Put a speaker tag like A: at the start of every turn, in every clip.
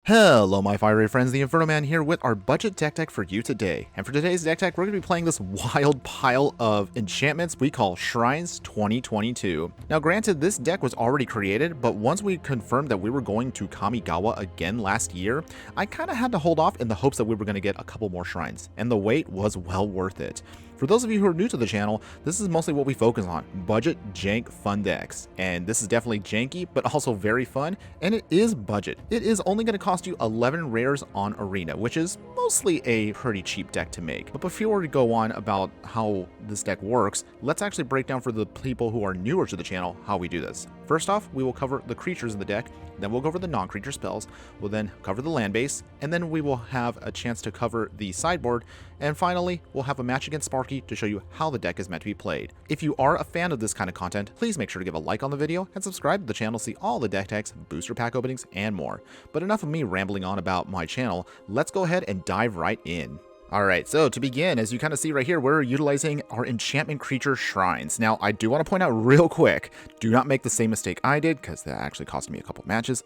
A: Hello my fiery friends, the Infernoman here with our budget deck tech for you today. And for today's deck tech, we're going to be playing this wild pile of enchantments we call Shrines 2022. Now granted, this deck was already created, but once we confirmed that we were going to Kamigawa again last year, I kind of had to hold off in the hopes that we were going to get a couple more shrines, and the wait was well worth it. For those of you who are new to the channel, this is mostly what we focus on, budget, jank, fun decks. And this is definitely janky, but also very fun, and it is budget. It is only going to cost you 11 rares on Arena, which is mostly a pretty cheap deck to make. But before we go on about how this deck works, let's actually break down for the people who are newer to the channel how we do this. First off, we will cover the creatures in the deck, then we'll go over the non-creature spells, we'll then cover the land base, and then we will have a chance to cover the sideboard, and finally, we'll have a match against Sparky to show you how the deck is meant to be played. If you are a fan of this kind of content, please make sure to give a like on the video and subscribe to the channel to see all the deck techs, booster pack openings, and more. But enough of me rambling on about my channel, let's go ahead and dive right in. Alright, so to begin, as you kind of see right here, we're utilizing our enchantment creature shrines. Now, I do want to point out real quick, do not make the same mistake I did, because that actually cost me a couple matches.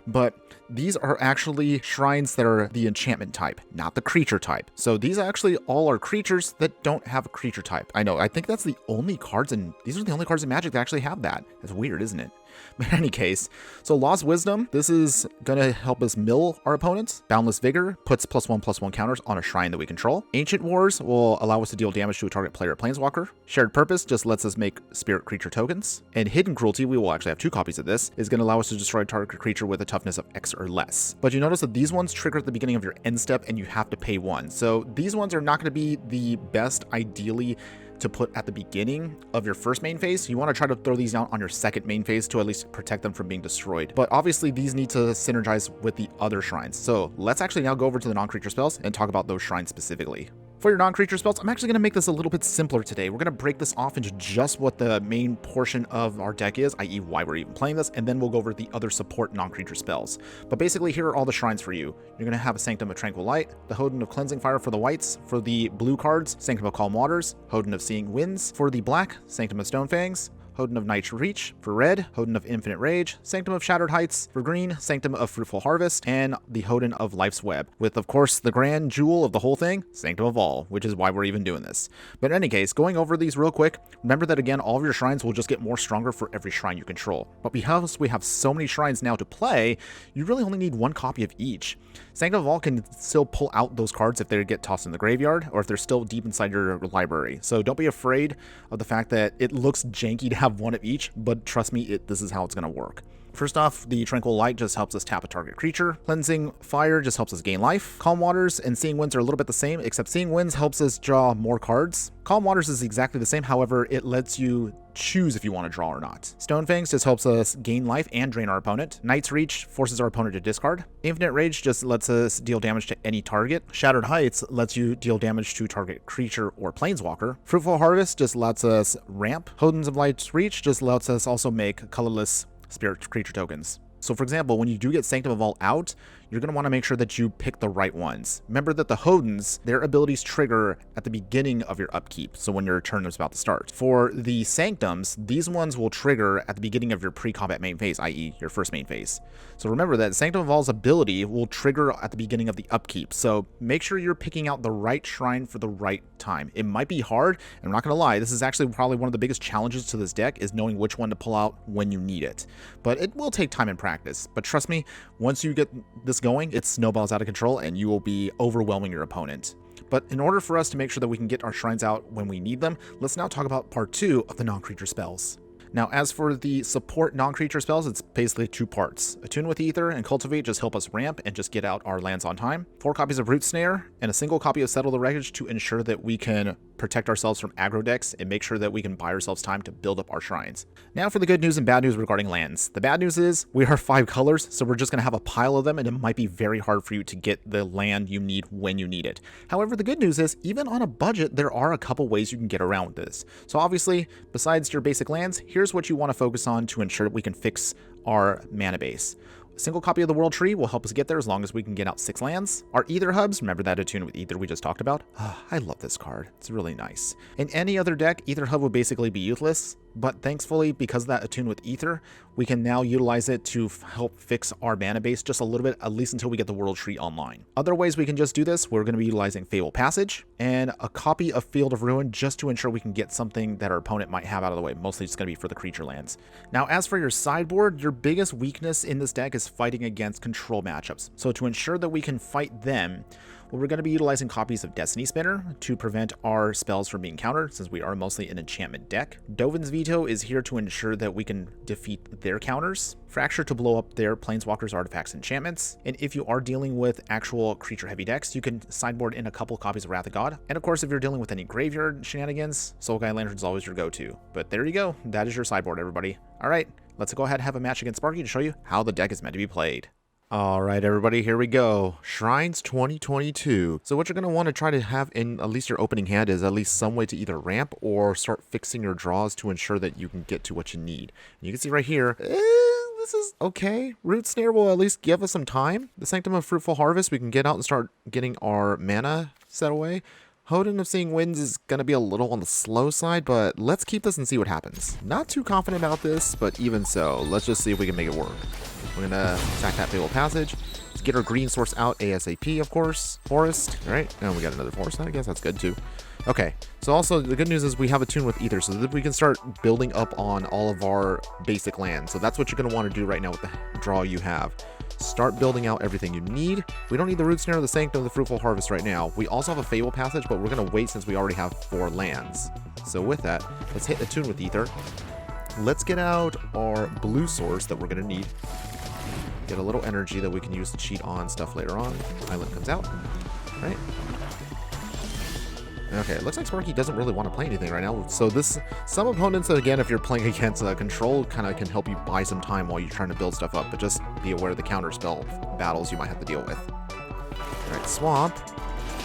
A: But these are actually shrines that are the enchantment type, not the creature type. So these actually all are creatures that don't have a creature type. I know, I think that's the only cards in, these are the only cards in Magic that actually have that. That's weird, isn't it? But in any case, so Lost Wisdom, this is going to help us mill our opponents. Boundless Vigor puts +1/+1 counters on a shrine that we control. Ancient Wars will allow us to deal damage to a target player or planeswalker. Shared Purpose just lets us make spirit creature tokens. And Hidden Cruelty, we will actually have 2 copies of this, is going to allow us to destroy a target creature with a toughness of X or less. But you notice that these ones trigger at the beginning of your end step and you have to pay 1. So these ones are not going to be the best ideally to put at the beginning of your first main phase. You want to try to throw these down on your second main phase to at least protect them from being destroyed. But obviously these need to synergize with the other shrines. So let's actually now go over to the non-creature spells and talk about those shrines specifically. For your non-creature spells, I'm actually going to make this a little bit simpler today. We're going to break this off into just what the main portion of our deck is, i.e. why we're even playing this, and then we'll go over the other support non-creature spells. But basically, here are all the shrines for you. You're going to have a Sanctum of Tranquil Light, the Hoden of Cleansing Fire for the whites. For the blue cards, Sanctum of Calm Waters, Hoden of Seeing Winds. For the black, Sanctum of Stonefangs, Hoden of Night's Reach. For red, Hoden of Infinite Rage, Sanctum of Shattered Heights. For green, Sanctum of Fruitful Harvest, and the Hoden of Life's Web, with of course the grand jewel of the whole thing, Sanctum of All, which is why we're even doing this. But in any case, going over these real quick, remember that again, all of your shrines will just get more stronger for every shrine you control. But because we have so many shrines now to play, you really only need 1 copy of each. Sanctum of All can still pull out those cards if they get tossed in the graveyard, or if they're still deep inside your library. So don't be afraid of the fact that it looks janky to have 1 of each, but trust me, this is how it's going to work. First off, the Tranquil Light just helps us tap a target creature. Cleansing Fire just helps us gain life. Calm Waters and Seeing Winds are a little bit the same, except Seeing Winds helps us draw more cards. Calm Waters is exactly the same, however, it lets you choose if you want to draw or not. Stonefangs just helps us gain life and drain our opponent. Night's Reach forces our opponent to discard. Infinite Rage just lets us deal damage to any target. Shattered Heights lets you deal damage to target creature or planeswalker. Fruitful Harvest just lets us ramp. Hodens of Light's Reach just lets us also make colorless spirit creature tokens. So for example, when you do get Sanctum of All out, you're going to want to make sure that you pick the right ones. Remember that the Hodens, their abilities trigger at the beginning of your upkeep, so when your turn is about to start. For the Sanctums, these ones will trigger at the beginning of your pre-combat main phase, i.e. your first main phase. So remember that Sanctum of All's ability will trigger at the beginning of the upkeep, so make sure you're picking out the right shrine for the right time. It might be hard, and I'm not going to lie, this is actually probably one of the biggest challenges to this deck, is knowing which one to pull out when you need it. But it will take time and practice. But trust me, once you get this going, it snowballs out of control and you will be overwhelming your opponent. But in order for us to make sure that we can get our shrines out when we need them, let's now talk about part 2 of the non-creature spells. Now, as for the support non-creature spells, it's basically 2 parts. Attune with Ether and Cultivate just help us ramp and just get out our lands on time. 4 copies of Root Snare and a single copy of Settle the Wreckage to ensure that we can protect ourselves from aggro decks and make sure that we can buy ourselves time to build up our shrines. Now for the good news and bad news regarding lands. The bad news is we are 5 colors, so we're just going to have a pile of them and it might be very hard for you to get the land you need when you need it. However, the good news is even on a budget, there are a couple ways you can get around this. So obviously, besides your basic lands, here's what you want to focus on to ensure that we can fix our mana base. A single copy of the World Tree will help us get there as long as we can get out 6 lands. Our Ether Hubs, remember that Attune with Ether we just talked about? I love this card. It's really nice. In any other deck, Ether Hub would basically be useless. but thankfully, because of that attune with Ether, we can now utilize it to help fix our mana base just a little bit, at least until we get the World Tree online. Other ways we can just do this, we're going to be utilizing Fable Passage and a copy of Field of Ruin just to ensure we can get something that our opponent might have out of the way. Mostly it's going to be for the creature lands. Now, as for your sideboard, your biggest weakness in this deck is fighting against control matchups. So to ensure that we can fight them, well, we're going to be utilizing copies of Destiny Spinner to prevent our spells from being countered, since we are mostly an enchantment deck. Dovin's Veto is here to ensure that we can defeat their counters. Fracture to blow up their Planeswalkers, Artifacts, Enchantments. And if you are dealing with actual creature-heavy decks, you can sideboard in a couple copies of Wrath of God. And of course, if you're dealing with any graveyard shenanigans, Soul Guide Lantern is always your go-to. But there you go. That is your sideboard, everybody. All right, let's go ahead and have a match against Sparky to show you how the deck is meant to be played. Alright everybody, here we go. Shrines 2022. So what you're going to want to try to have in at least your opening hand is at least some way to either ramp or start fixing your draws to ensure that you can get to what you need. And you can see right here, this is okay. Root Snare will at least give us some time. The Sanctum of Fruitful Harvest, we can get out and start getting our mana set away. Hoden of Seeing Winds is going to be a little on the slow side, but let's keep this and see what happens. Not too confident about this, but even so, let's just see if we can make it work. We're going to attack that Fable Passage. Let's get our green source out ASAP, of course. Forest, all right? And we got another forest. I guess that's good, too. Okay, so also the good news is we have a tune with Ether, so that we can start building up on all of our basic lands. So that's what you're going to want to do right now with the draw you have. Start building out everything you need. We don't need the Root Snare or the Sanctum of the Fruitful Harvest right now. We also have a Fable Passage, but we're going to wait since we already have 4 lands. So with that, let's hit the tune with Ether. Let's get out our blue source that we're going to need. Get a little energy that we can use to cheat on stuff later on. Island comes out. All right. Okay, it looks like Sparky doesn't really want to play anything right now. So some opponents, again, if you're playing against control, kind of can help you buy some time while you're trying to build stuff up. But just be aware of the counter spell battles you might have to deal with. All right, Swamp.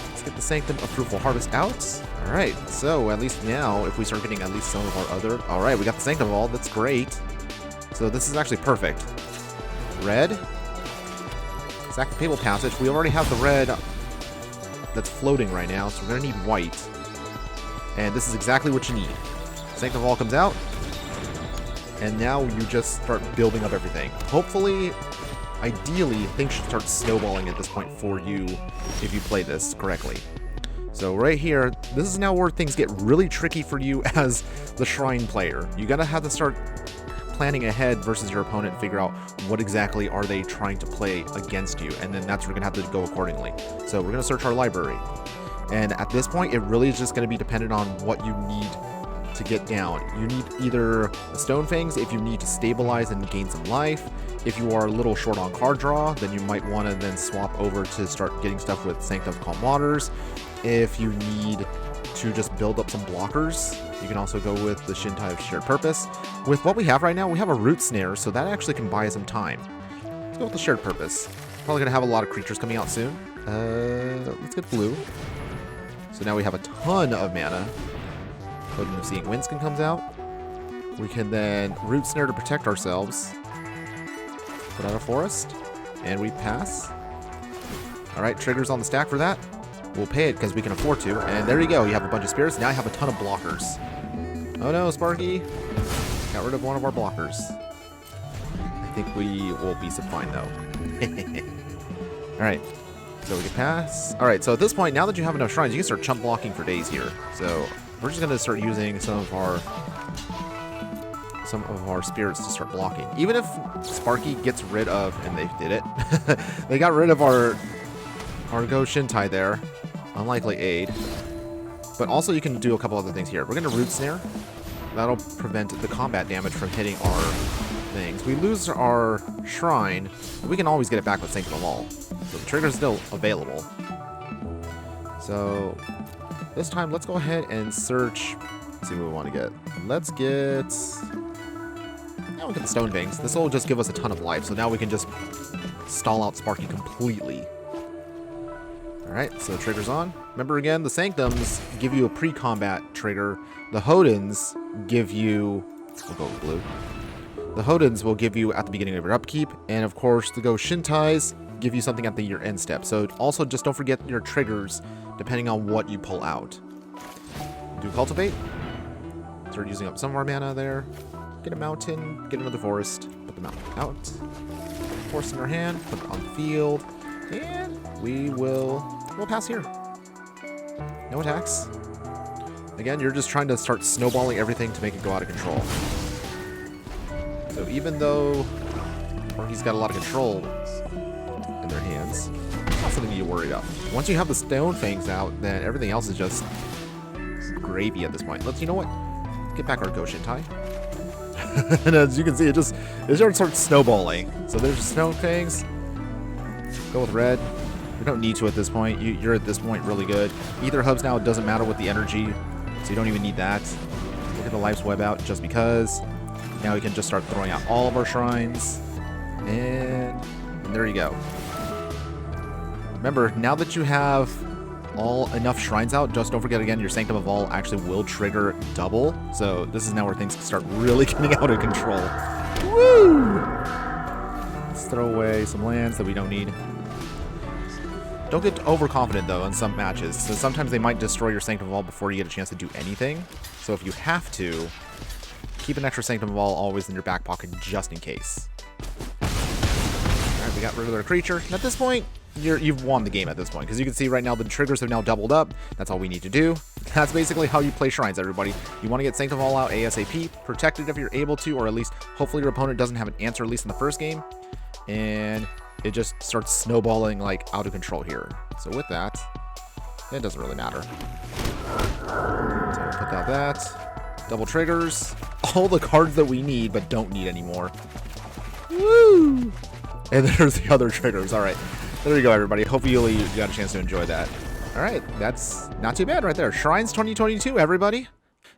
A: Let's get the Sanctum of Fruitful Harvest out. All right, so at least now, if we start getting at least some of our other... All right, we got the Sanctum of all. That's great. So this is actually perfect. Red. Sack the Fable Passage. We already have the red that's floating right now, so we're going to need white. And this is exactly what you need. Sanctum of All comes out. And now you just start building up everything. Hopefully, ideally, things should start snowballing at this point for you if you play this correctly. So right here, this is now where things get really tricky for you as the Shrine player. You got to have to start planning ahead versus your opponent, figure out what exactly are they trying to play against you, and then that's where we're going to have to go accordingly. So we're going to search our library. And at this point, it really is just going to be dependent on what you need to get down. You need either a Stone Fangs if you need to stabilize and gain some life. If you are a little short on card draw, then you might want to then swap over to start getting stuff with Sanctum of Calm Waters. If you need to just build up some blockers, you can also go with the Shintai of Shared Purpose. With what we have right now, we have a Root Snare, so that actually can buy us some time. Let's go with the Shared Purpose. Probably going to have a lot of creatures coming out soon. Let's get blue. So now we have a ton of mana. Hoden of Seeing Winds comes out. We can then Root Snare to protect ourselves. Put out a forest. And we pass. Alright, triggers on the stack for that. We'll pay it because we can afford to. And there you go. You have a bunch of spirits. Now you have a ton of blockers. Oh no, Sparky. Got rid of one of our blockers. I think we will be fine though. Alright. So we can pass. Alright, so at this point, now that you have enough shrines, you can start chump blocking for days here. So we're just going to start using some of our spirits to start blocking. Even if Sparky gets rid of, and they did it, they got rid of our Go Shintai there. Unlikely aid. But also you can do a couple other things here. We're going to Root Snare. That'll prevent the combat damage from hitting our things. We lose our shrine, but we can always get it back with Sanctum of All. So the trigger is still available. So this time, let's go ahead and search. Let's see what we want to get. Let's get... Now we get the Stone Fangs. This will just give us a ton of life, so now we can just stall out Sparky completely. Alright, so trigger's on. Remember again, the Sanctums give you a pre-combat trigger. The Hodens give you... We'll go with blue. The Hodens will give you at the beginning of your upkeep. And of course, the Go Shintais give you something at your end step. So also just don't forget your triggers depending on what you pull out. Do Cultivate. Start using up some of our mana there. Get a mountain, get another forest, put the mountain out. Forest in our hand, put it on the field, and we'll pass here. No attacks. Again, you're just trying to start snowballing everything to make it go out of control. So even though he's got a lot of control in their hands, it's not something you worry about. Once you have the stone fangs out, then everything else is just gravy at this point. You know what? Get back our Goshen tie. And as you can see, it starts snowballing. So there's stone fangs. Go with red. We don't need to at this point. You're at this point really good. Ether hubs now, it doesn't matter with the energy, so you don't even need that. We'll get the Life's Web out just because. Now we can just start throwing out all of our shrines. And there you go. Remember, now that you have enough shrines out, just don't forget again, your Sanctum of All actually will trigger double. So this is now where things start really getting out of control. Woo! Let's throw away some lands that we don't need. Don't get overconfident though in some matches. So sometimes they might destroy your Sanctum of All before you get a chance to do anything. So if you have to, keep an extra Sanctum of All always in your back pocket just in case. Alright, we got rid of their creature. And at this point, you've won the game at this point, because you can see right now the triggers have now doubled up. That's all we need to do. That's basically how you play shrines, everybody. You want to get Sanctum of All out ASAP, protect it if you're able to, or at least hopefully your opponent doesn't have an answer, at least in the first game, and it just starts snowballing like out of control here. So with that, it doesn't really matter. So put out that. Double triggers. All the cards that we need but don't need anymore. Woo! And there's the other triggers. All right. There you go, everybody. Hopefully you got a chance to enjoy that. All right, that's not too bad right there. Shrines 2022, everybody.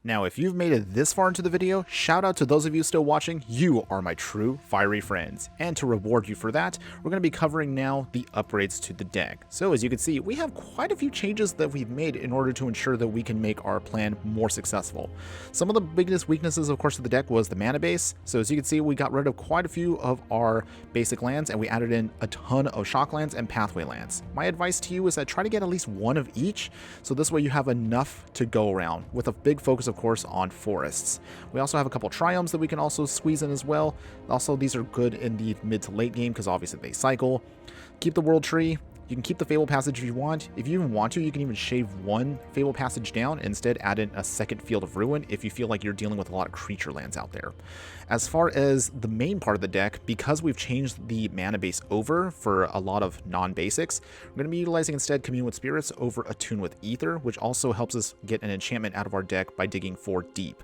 A: Now, if you've made it this far into the video, shout out to those of you still watching. You are my true fiery friends. And to reward you for that, we're going to be covering now the upgrades to the deck. So as you can see, we have quite a few changes that we've made in order to ensure that we can make our plan more successful. Some of the biggest weaknesses, of course, of the deck was the mana base. So as you can see, we got rid of quite a few of our basic lands and we added in a ton of shock lands and pathway lands. My advice to you is that try to get at least one of each. So this way you have enough to go around, with a big focus, of course, on forests. We also have a couple triumphs that we can also squeeze in as well. Also, these are good in the mid to late game because obviously they cycle. Keep the world tree. You can keep the Fable Passage if you want. If you even want to, you can even shave one Fable Passage down and instead add in a second Field of Ruin if you feel like you're dealing with a lot of creature lands out there. As far as the main part of the deck, because we've changed the mana base over for a lot of non-basics, we're going to be utilizing instead Commune with Spirits over Attune with Ether, which also helps us get an enchantment out of our deck by digging 4 deep.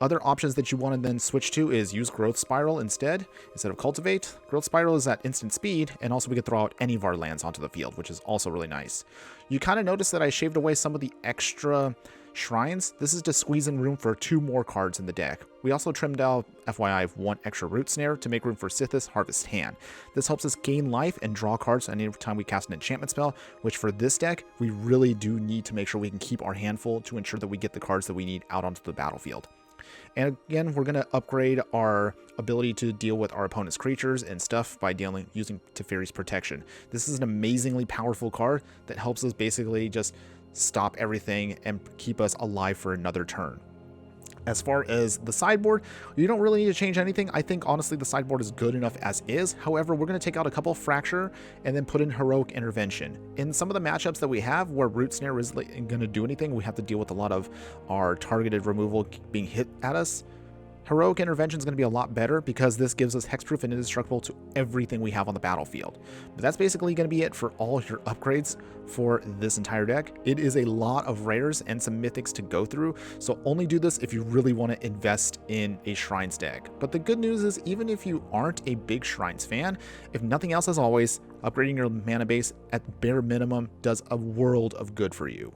A: Other options that you want to then switch to is use Growth Spiral instead of Cultivate. Growth Spiral is at instant speed, and also we can throw out any of our lands onto the field, which is also really nice. You kind of notice that I shaved away some of the extra shrines. This is just squeezing room for 2 more cards in the deck. We also trimmed out, FYI, 1 extra Root Snare to make room for Sithis Harvest Hand. This helps us gain life and draw cards any time we cast an enchantment spell, which for this deck, we really do need to make sure we can keep our hand full to ensure that we get the cards that we need out onto the battlefield. And again, we're going to upgrade our ability to deal with our opponent's creatures and stuff by using Teferi's Protection. This is an amazingly powerful card that helps us basically just stop everything and keep us alive for another turn. As far as the sideboard, you don't really need to change anything. I think honestly the sideboard is good enough as is. However, we're going to take out a couple Fracture and then put in Heroic Intervention. In some of the matchups that we have where Root Snare isn't going to do anything, we have to deal with a lot of our targeted removal being hit at us. Heroic Intervention is going to be a lot better because this gives us hexproof and indestructible to everything we have on the battlefield. But that's basically going to be it for all your upgrades for this entire deck. It is a lot of rares and some mythics to go through, so only do this if you really want to invest in a Shrines deck. But the good news is, even if you aren't a big Shrines fan, if nothing else, as always, upgrading your mana base at bare minimum does a world of good for you.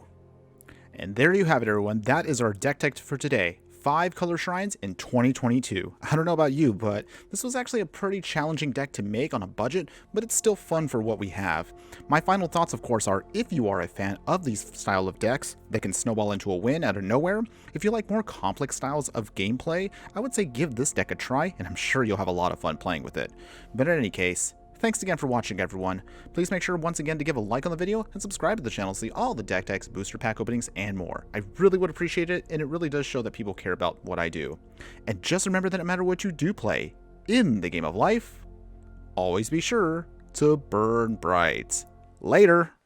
A: And there you have it, everyone. That is our deck tech for today. 5 color shrines in 2022. I don't know about you, but this was actually a pretty challenging deck to make on a budget, but it's still fun for what we have. My final thoughts, of course, are if you are a fan of these style of decks that can snowball into a win out of nowhere, if you like more complex styles of gameplay, I would say give this deck a try, and I'm sure you'll have a lot of fun playing with it. But in any case, Thanks again for watching, everyone. Please make sure once again to give a like on the video and subscribe to the channel to see all the deck decks, booster pack openings, and more. I really would appreciate it, and it really does show that people care about what I do. And just remember that no matter what you do play in the game of life, always be sure to burn bright. Later!